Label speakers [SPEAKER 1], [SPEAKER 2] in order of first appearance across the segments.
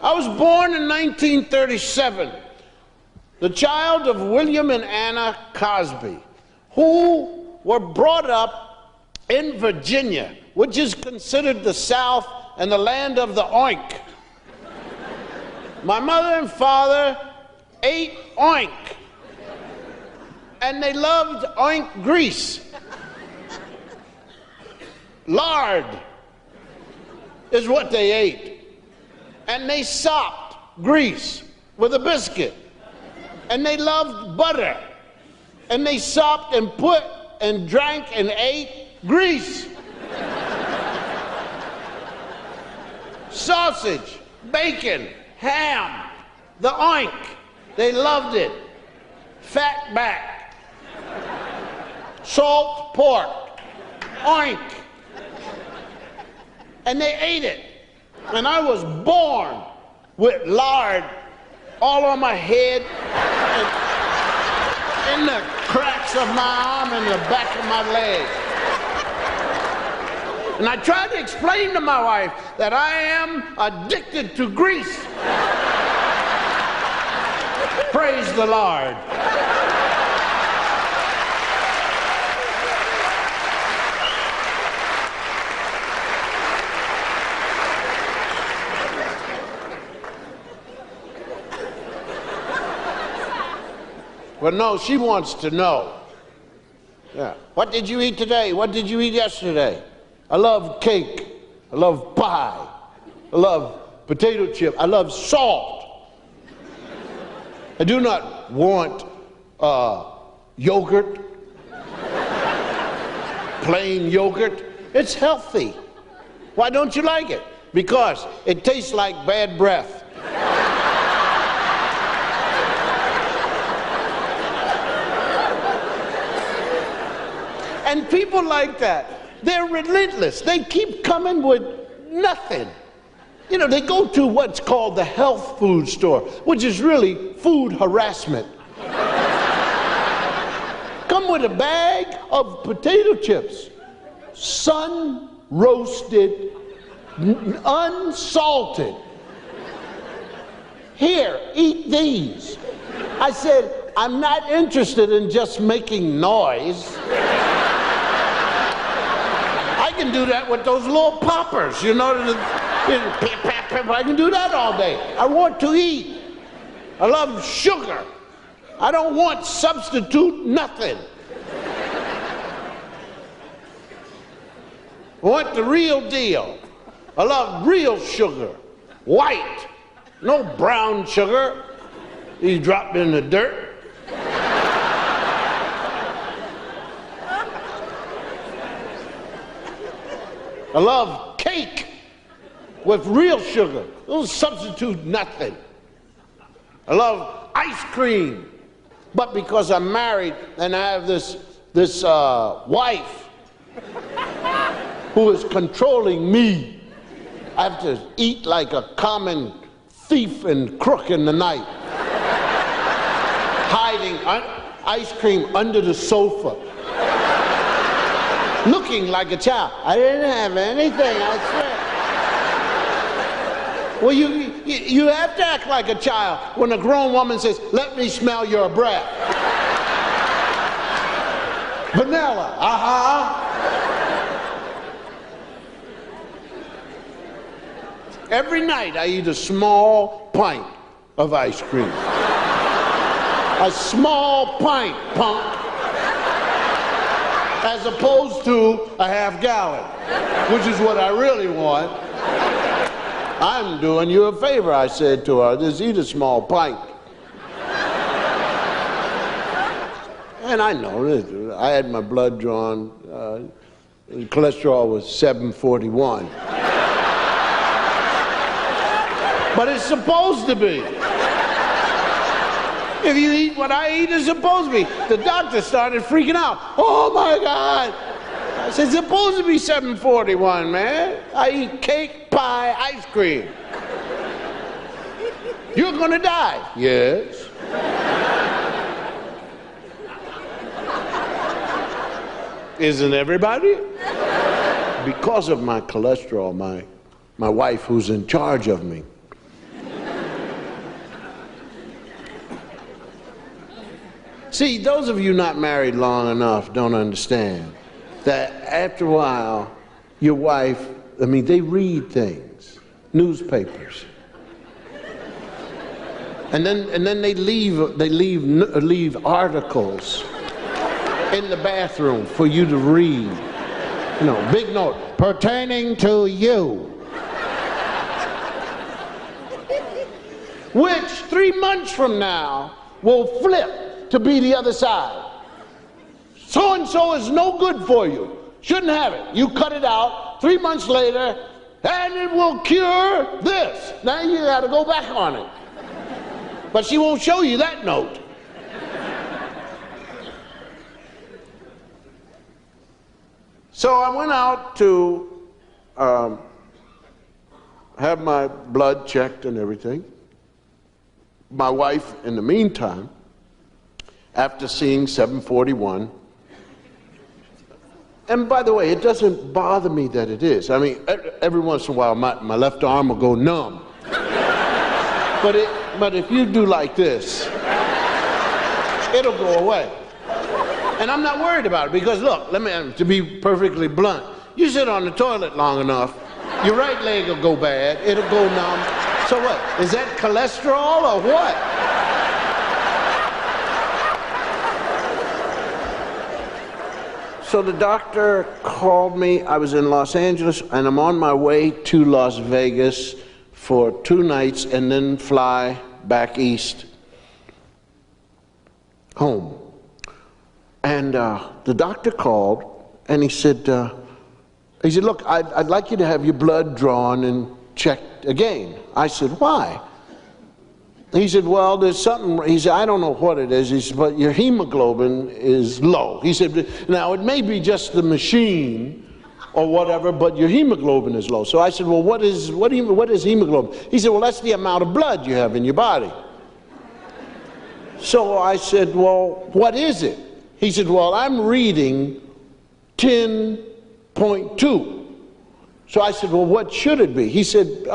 [SPEAKER 1] I was born in 1937, the child of William and Anna Cosby, who were brought up in Virginia, which is considered the South and the land of the oink. My mother and father ate oink, and they loved oink grease. Lard is what they ate. And they sopped grease with a biscuit. And they loved butter. And they sopped and put and drank and ate grease. Sausage, bacon, ham, the oink. They loved it. Fat back. Salt pork. Oink. And they ate it. And I was born with lard all on my head, and in the cracks of my arm and the back of my leg. And I tried to explain to my wife that I am addicted to grease. Praise the Lord. But no, she wants to know. Yeah. What did you eat today? What did you eat yesterday? I love cake. I love pie. I love potato chip. I love salt. I do not want yogurt. Plain yogurt. It's healthy. Why don't you like it? Because it tastes like bad breath. And people like that, they're relentless. They keep coming with nothing. You know, they go to what's called the health food store, which is really food harassment. Come with a bag of potato chips, sun roasted, unsalted. Here, eat these. I said, I'm not interested in just making noise. I can do that with those little poppers, you know. I can do that all day. I want to eat. I love sugar. I don't want substitute nothing. I want the real deal. I love real sugar. White. No brown sugar. You drop it in the dirt. I love cake with real sugar. Don't substitute nothing. I love ice cream. But because I'm married and I have this wife who is controlling me, I have to eat like a common thief and crook in the night, hiding ice cream under the sofa, looking like a child. I didn't have anything, I swear. Well, you have to act like a child when a grown woman says, let me smell your breath. Vanilla, Every night I eat a small pint of ice cream. A small pint, punk. As opposed to a half gallon, which is what I really want. I'm doing you a favor, I said to her. Just eat a small pint. And I know, I had my blood drawn. The cholesterol was 741. But it's supposed to be. If you eat what I eat, it's supposed to be. The doctor started freaking out. Oh my God. I said, it's supposed to be 741, man. I eat cake, pie, ice cream. You're gonna die. Yes. Isn't everybody? Because of my cholesterol, my wife, who's in charge of me, See, those of you not married long enough don't understand that after a while, your wife, they read things, newspapers. And then they leave articles in the bathroom for you to read. Big note, pertaining to you. Which 3 months from now will flip to be the other side. So-and-so is no good for you. Shouldn't have it. You cut it out 3 months later, and it will cure this. Now you got to go back on it. But she won't show you that note. So I went out to have my blood checked and everything. My wife, in the meantime, after seeing 741, and by the way, it doesn't bother me that it is. Every once in a while, my left arm will go numb. But if you do like this, it'll go away. And I'm not worried about it because look, to be perfectly blunt, you sit on the toilet long enough, your right leg will go bad, it'll go numb. So what? Is that cholesterol or what? So the doctor called me. I was in Los Angeles, and I'm on my way to Las Vegas for 2 nights and then fly back east home. And the doctor called, and he said, look, I'd like you to have your blood drawn and checked again. I said, why? He said, well, there's something. He said, I don't know what it is. He said, but your hemoglobin is low. He said, now it may be just the machine or whatever, but your hemoglobin is low. So I said, well, what is hemoglobin? He said, well, that's the amount of blood you have in your body. So I said, well, what is it? He said, well, I'm reading 10.2. So I said, well, what should it be? He said,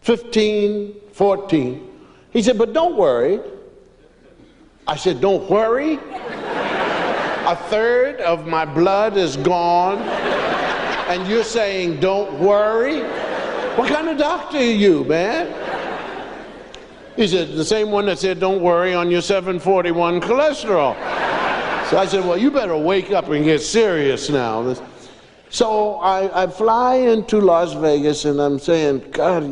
[SPEAKER 1] 15, 14. He said, but don't worry. I said, don't worry? A third of my blood is gone, and you're saying don't worry? What kind of doctor are you, man? He said, the same one that said don't worry on your 741 cholesterol. So I said, well, you better wake up and get serious now. So I fly into Las Vegas, and I'm saying, God,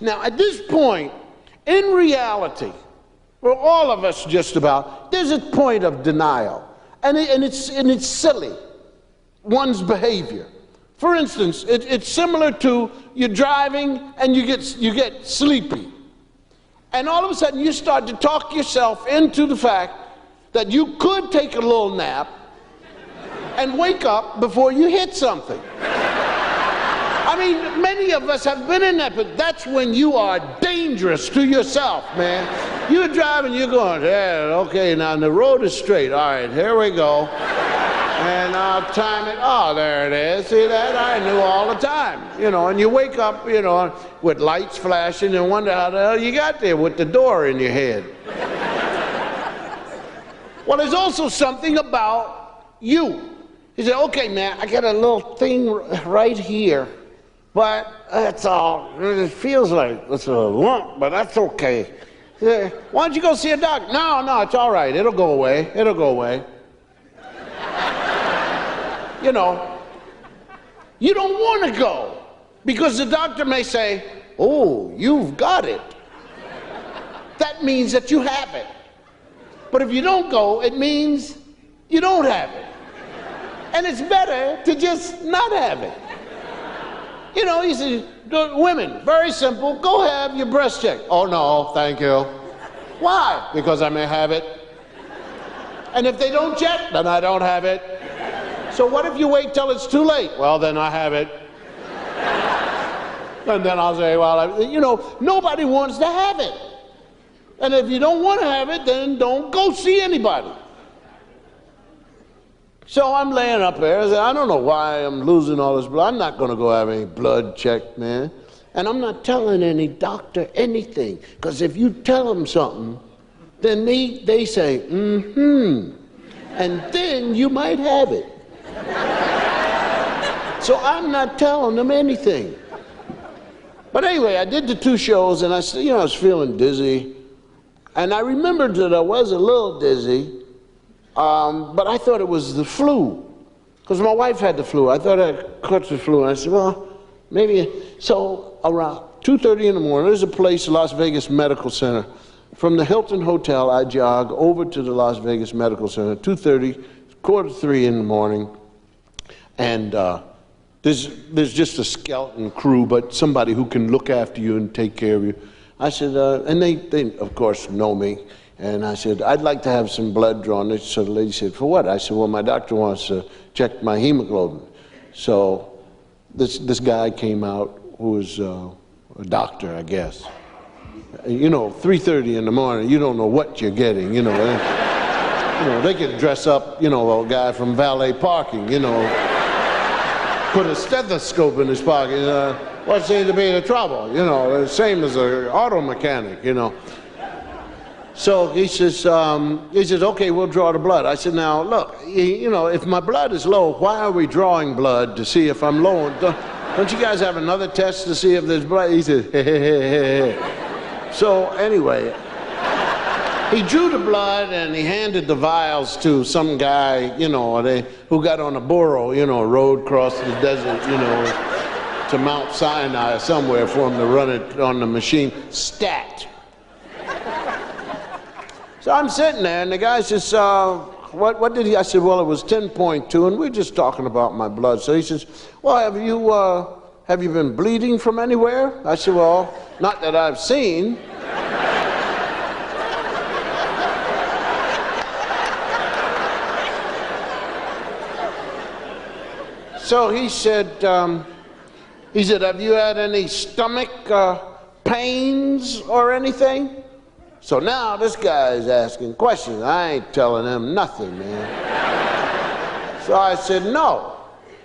[SPEAKER 1] Now, at this point, in reality, for all of us just about, there's a point of denial. And it's silly, one's behavior. For instance, it's similar to you're driving and you get sleepy. And all of a sudden, you start to talk yourself into the fact that you could take a little nap and wake up before you hit something. Many of us have been in that, but that's when you are dangerous to yourself, man. You're driving, you're going, yeah, okay, now the road is straight. All right, here we go. And I'll time it. Oh, there it is. See that? I knew all the time. And you wake up, with lights flashing and wonder how the hell you got there with the door in your head. Well, there's also something about you. He said, okay, man, I got a little thing right here, but that's all. It feels like it's a lump, but that's okay. He said, why don't you go see a doctor? No, it's all right. It'll go away. It'll go away. You don't want to go because the doctor may say, oh, you've got it. That means that you have it. But if you don't go, it means you don't have it. And it's better to just not have it. He said, women, very simple, go have your breast checked. Oh, no, thank you. Why? Because I may have it. And if they don't check, then I don't have it. So what if you wait till it's too late? Well, then I have it. And then I'll say, well, nobody wants to have it. And if you don't want to have it, then don't go see anybody. So I'm laying up there. I don't know why I'm losing all this blood. I'm not going to go have any blood checked, man. And I'm not telling any doctor anything. Because if you tell them something, then they say, mm-hmm, and then you might have it. So I'm not telling them anything. But anyway, I did the 2 shows, and I was feeling dizzy. And I remembered that I was a little dizzy, but I thought it was the flu. Because my wife had the flu. I thought I caught the flu. And I said, well, maybe. So around 2:30 in the morning, there's a place, Las Vegas Medical Center. From the Hilton Hotel, I jog over to the Las Vegas Medical Center, 2:30, 2:45 in the morning. And there's just a skeleton crew, but somebody who can look after you and take care of you. I said, and they of course know me. And I said, I'd like to have some blood drawn. So the lady said, for what? I said, well, my doctor wants to check my hemoglobin. So this guy came out who was a doctor, I guess. 3:30 in the morning, you don't know what you're getting, they could dress up, a guy from valet parking, put a stethoscope in his pocket. What seems to be the trouble? The same as an auto mechanic, So he says, okay, we'll draw the blood. I said, now, look, if my blood is low, why are we drawing blood to see if I'm low? Don't you guys have another test to see if there's blood? He said, hey. So anyway, he drew the blood and he handed the vials to some guy, who got on a burro, rode across the desert, to Mount Sinai or somewhere for him to run it on the machine. Stat. So I'm sitting there, and the guy says, what did he? I said, well, it was 10.2, and we're just talking about my blood. So he says, well, have you been bleeding from anywhere? I said, well, not that I've seen. So he said, have you had any stomach pains or anything? So now this guy is asking questions. I ain't telling him nothing, man. So I said, no,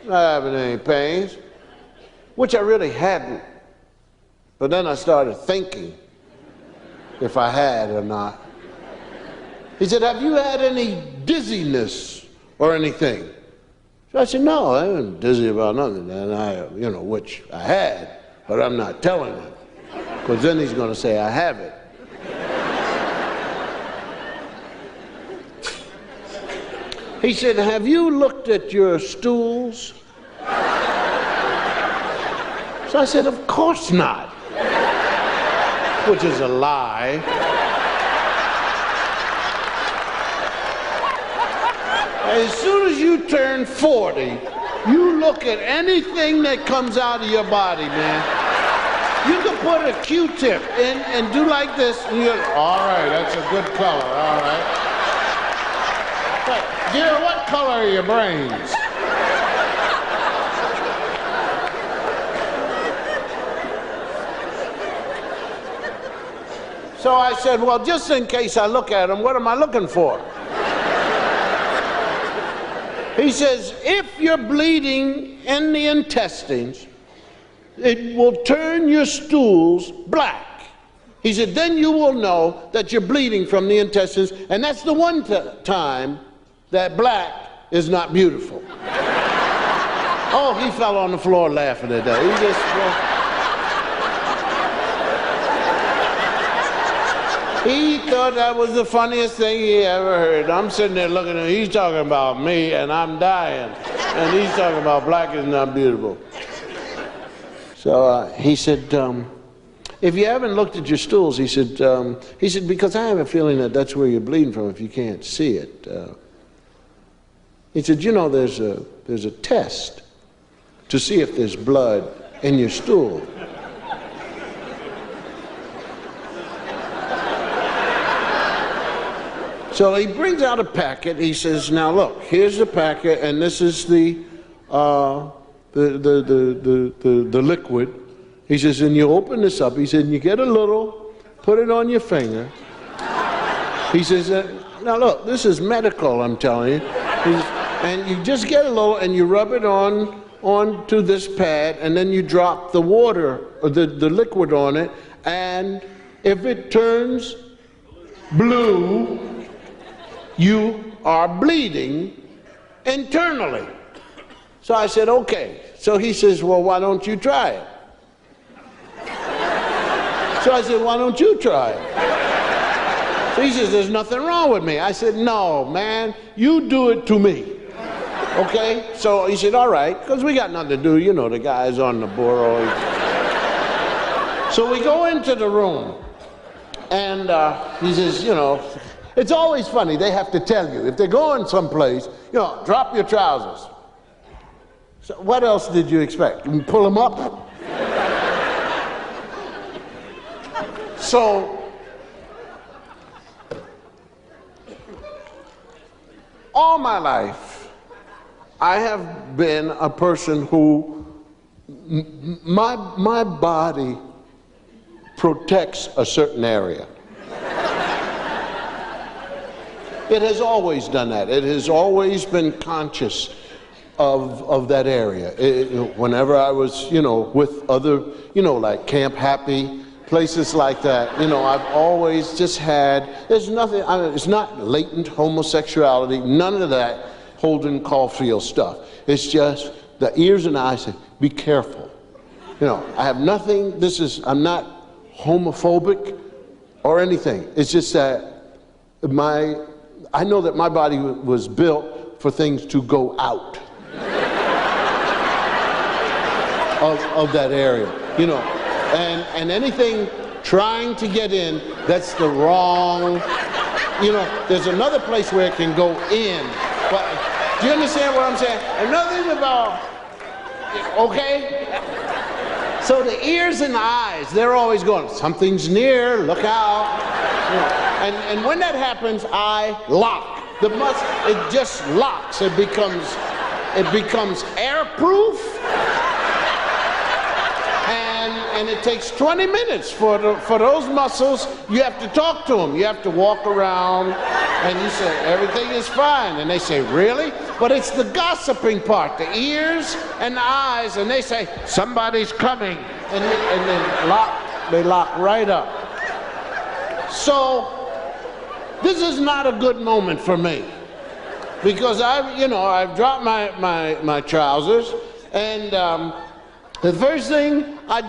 [SPEAKER 1] not having any pains, which I really hadn't. But then I started thinking if I had or not. He said, have you had any dizziness or anything? So I said, no, I wasn't dizzy about nothing. And which I had, but I'm not telling him. Because then he's going to say I have it. He said, have you looked at your stools? So I said, of course not. Which is a lie. As soon as you turn 40, you look at anything that comes out of your body, man. You can put a Q-tip in and do like this, and you're, all right, that's a good color, all right. But, dear, what color are your brains? So I said, well, just in case I look at them, what am I looking for? He says, if you're bleeding in the intestines, it will turn your stools black. He said, then you will know that you're bleeding from the intestines, and that's the one time that black is not beautiful. Oh, he fell on the floor laughing at that. He just... He thought that was the funniest thing he ever heard. I'm sitting there looking at him. He's talking about me, and I'm dying. And he's talking about black is not beautiful. So he said, if you haven't looked at your stools, he said, because I have a feeling that that's where you're bleeding from if you can't see it. He said, there's a test to see if there's blood in your stool. So he brings out a packet. He says, now look, here's the packet, and this is the liquid. He says, and you open this up. He said, and you get a little, put it on your finger. He says, now look, this is medical, I'm telling you. And you just get a little, and you rub it onto this pad, and then you drop the water, or the liquid on it, and if it turns blue, you are bleeding internally. So I said, okay. So he says, well, why don't you try it? So I said, why don't you try it? So he says, there's nothing wrong with me. I said, no, man, you do it to me. Okay? So he said, all right, because we got nothing to do. You know, the guy's on the board. So we go into the room, and he says, you know, it's always funny. They have to tell you. If they're going someplace, you know, drop your trousers. So what else did you expect? You pull them up? So, all my life, I have been a person who, my body protects a certain area. It has always done that. It has always been conscious of that area. Whenever I was, you know, with other, you know, like Camp Happy, places like that, you know, I've always just had, there's nothing, it's not latent homosexuality, none of that Holden Caulfield stuff. It's just the ears and eyes say, be careful. You know, I have nothing, I'm not homophobic or anything. It's just that I know that my body was built for things to go out of that area, you know. And anything trying to get in, that's the wrong, you know, there's another place where it can go in. But do you understand what I'm saying? Another thing about, okay? So the ears and the eyes, they're always going, something's near, look out. You know, and when that happens, I lock. It just locks. It becomes airproof. And it takes 20 minutes for those muscles. You have to talk to them. You have to walk around and you say, everything is fine. And they say, really? But it's the gossiping part, the ears and the eyes, and they say, somebody's coming. And then they lock right up. So this is not a good moment for me. Because I've dropped my trousers, and the first thing I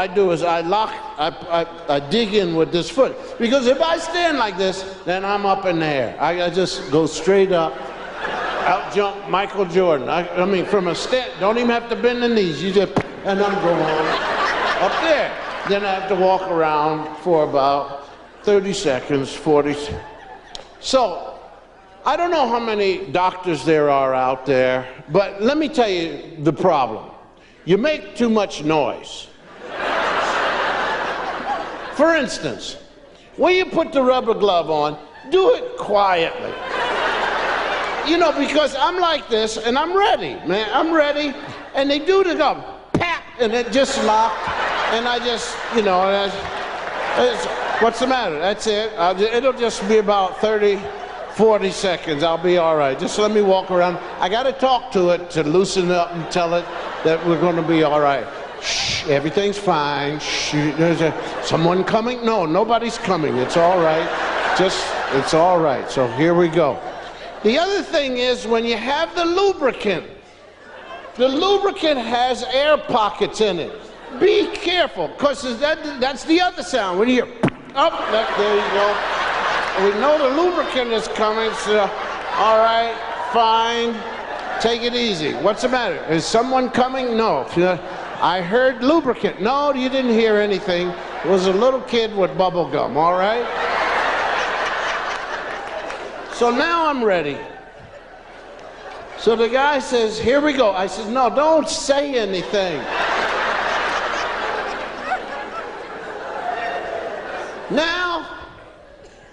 [SPEAKER 1] do is I dig in with this foot. Because if I stand like this, then I'm up in the air. I just go straight up, out jump Michael Jordan. I mean, from a stand, don't even have to bend the knees. You just, and I'm going up there. Then I have to walk around for about 30 seconds, 40. So, I don't know how many doctors there are out there, but let me tell you the problem. You make too much noise. For instance, when you put the rubber glove on, do it quietly. You know, because I'm like this, and I'm ready, man. I'm ready, and they do the glove, pap, and it just locked, and I just, you know, what's the matter? That's it. It'll just be about 30, 40 seconds. I'll be all right. Just let me walk around. I got to talk to it to loosen up and tell it that we're going to be all right. Shh, everything's fine. Shh, there's someone coming? No, nobody's coming. It's all right. It's all right. So here we go. The other thing is when you have the lubricant has air pockets in it. Be careful, because that's the other sound. When you hear, there you go. We know the lubricant is coming, so all right, fine, take it easy. What's the matter? Is someone coming? No. I heard lubricant. No, you didn't hear anything. It was a little kid with bubble gum, all right? So now I'm ready. So the guy says, here we go. I said, no, don't say anything. Now,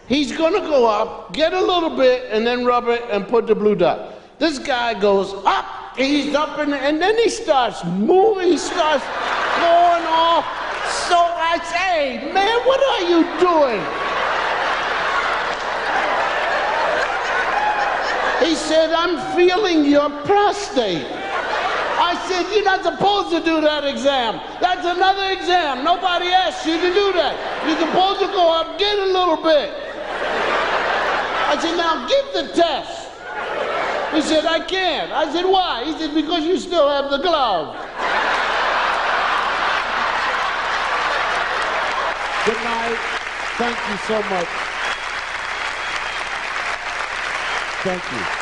[SPEAKER 1] he's going to go up, get a little bit, and then rub it and put the blue dot. This guy goes up, he's up, and then he starts moving, he starts going off. So I say, hey, man, what are you doing? He said, I'm feeling your prostate. I said, you're not supposed to do that exam. That's another exam. Nobody asked you to do that. You're supposed to go up, get a little bit. said, now give the test. He said, I can't. I said, why? He said, because you still have the glove.
[SPEAKER 2] Good night. Thank you so much. Thank you.